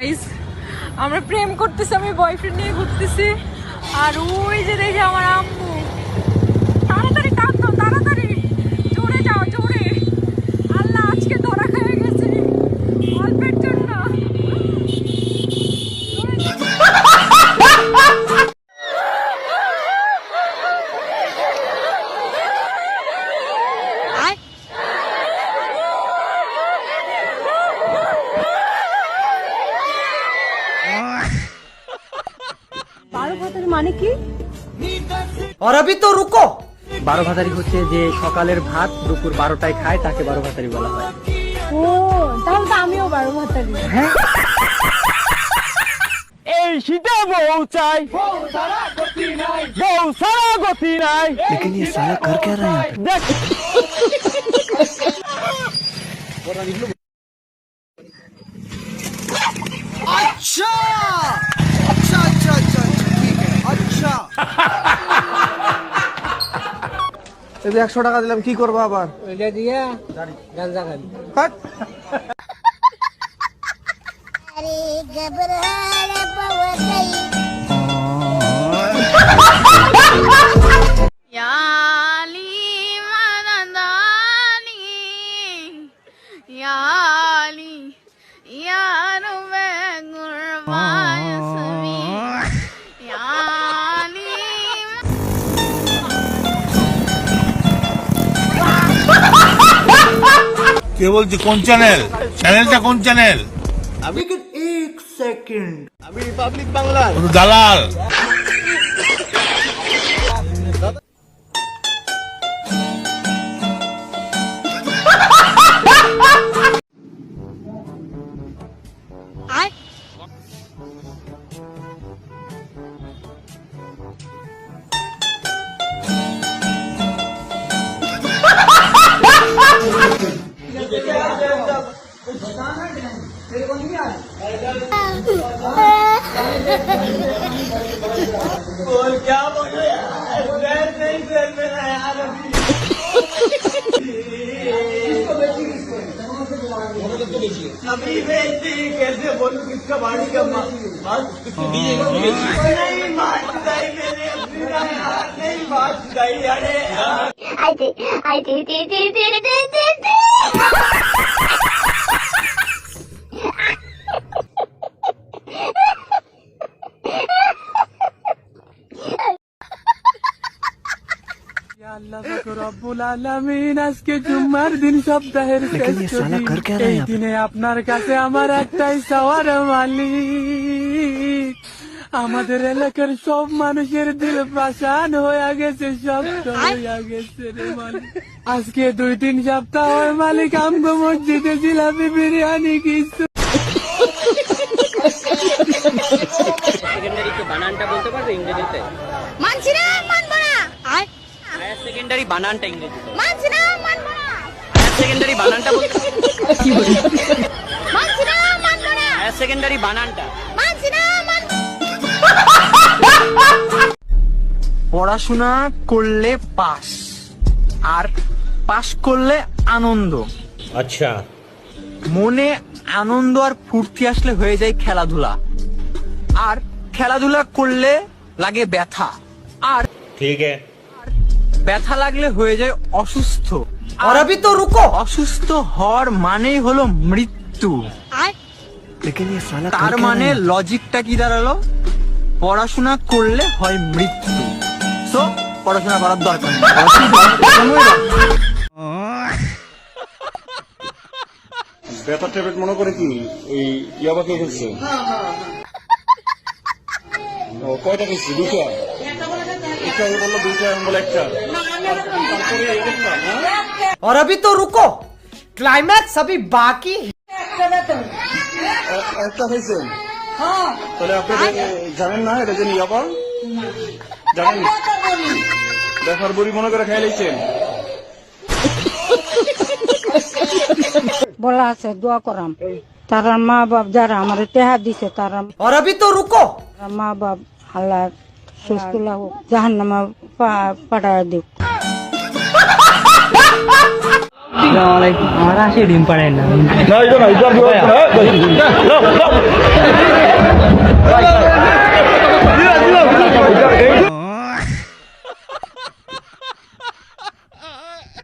Guys আমরা প্রেম করতেছি, আমি বয়ফ্রেন্ড নিয়ে ঘুরতেছি, আর ওই যে দেখি আমার আম্মু। তাড়াতাড়ি কাঁদো, তাড়াতাড়ি জোরে যাও, জোরে। আল্লাহ আজকে ধরা খেয়ে গেছে অল্পের জন্য। বারো ভাতারি মানে কি? और अभी तो रुको। 12 ভাতারি হচ্ছে যে সকালের ভাত দুপুর 12টায় খায়, তাকে 12 ভাতারি বলা হয়। ও তাহলে তো আমিও বারো ভাতারি। এই শীতে বউ চাই, বউ সারা গতি নাই। लेकिन ये साला कर क्या रहा है यहाँ पे? अच्छा अच्छा अच्छा अच्छा ठीक है अच्छा। 100 টাকা দিলাম, কি করবো আবার? ওইটা দিয়ে গাঁজা খাবি। হাট। কে বলছি? কোন চ্যানেল? চ্যানেলটা কোন চ্যানেল? अभी के 1 सेकंड। अभी रिपब्लिक बांग्ला। দালাল। আল্লাহ রব্বুল আলামিন, আজকে জুম্মার দিন, সপ্তাহের শেষ ছুটি। এই দিনে আপনার কাছে আমার একটাই চাওয়ার মালিক, আমাদের এলাকার সব মানুষের দিল পাষাণ হয়ে গেছে, শক্ত হয়ে গেছে রে মালিক। আজকে 2-3 সপ্তাহ হয় মালিক, আমগো মসজিদে জিলাপি বিরিয়ানি কিছু। সেকেন্ডারি বানানটা বলতে পারবে ইংরেজিতে? মানছি না, মানবো না। হায়ার সেকেন্ডারি বানানটা ইংরেজিতে? মানছি না, মানবো না। হায়ার সেকেন্ডারি বানানটা বলতে কি বলি? মানছি না, মানবো না। হায়ার সেকেন্ডারি বানানটা? মানছি না, মানবো। পড়াশোনা করলে পাস, আর পাস করলে আনন্দ। আচ্ছা। মনে আনন্দ আর ফুর্তি আসলে হয়ে যায় খেলাধুলা, আর খেলাধুলা করলে লাগে ব্যথা, আর ঠিক আছে। ব্যথা লাগলে হয়ে যায় অসুস্থ। और अभी तो रुको। অসুস্থ হওয়ার মানেই হলো মৃত্যু। लेकिन ये साला कर তার क्या মানে रहा है? লজিকটা কি দাঁড়ালো? পড়াশোনা করলে হয় মৃত্যু, সো পড়াশোনা করার দরকার নেই। ব্যথা ট্যাবলেট মনে করে কি ওই ইয়াবা খেয়ে ফেলছে? ও কয়টা খেয়েছি? 2টা। একটা বললো 2টা, আমি বলে একটা। তারপরে এই দেখলাম, হ্যাঁ? और अभी तो रुको, क्लाइमैक्स अभी बाकी है। একটা খাইছেন? তাহলে আপনি জানেন না এটা যে ইয়াবা? জানেন? দেখার বড়ি মনে করে খাই লাইছেন? বলা আছে দোয়া করাম, তারা মা বাপ যারা আমার টেহা দিছে, তারা और अभी तो रुको। মা বাপ আল্লাহ সুস্থ লাগুক, জাহান্নামে পাঠায় দিক। আমার আসে ডিম পাড়ায় না না, এটা না, এটা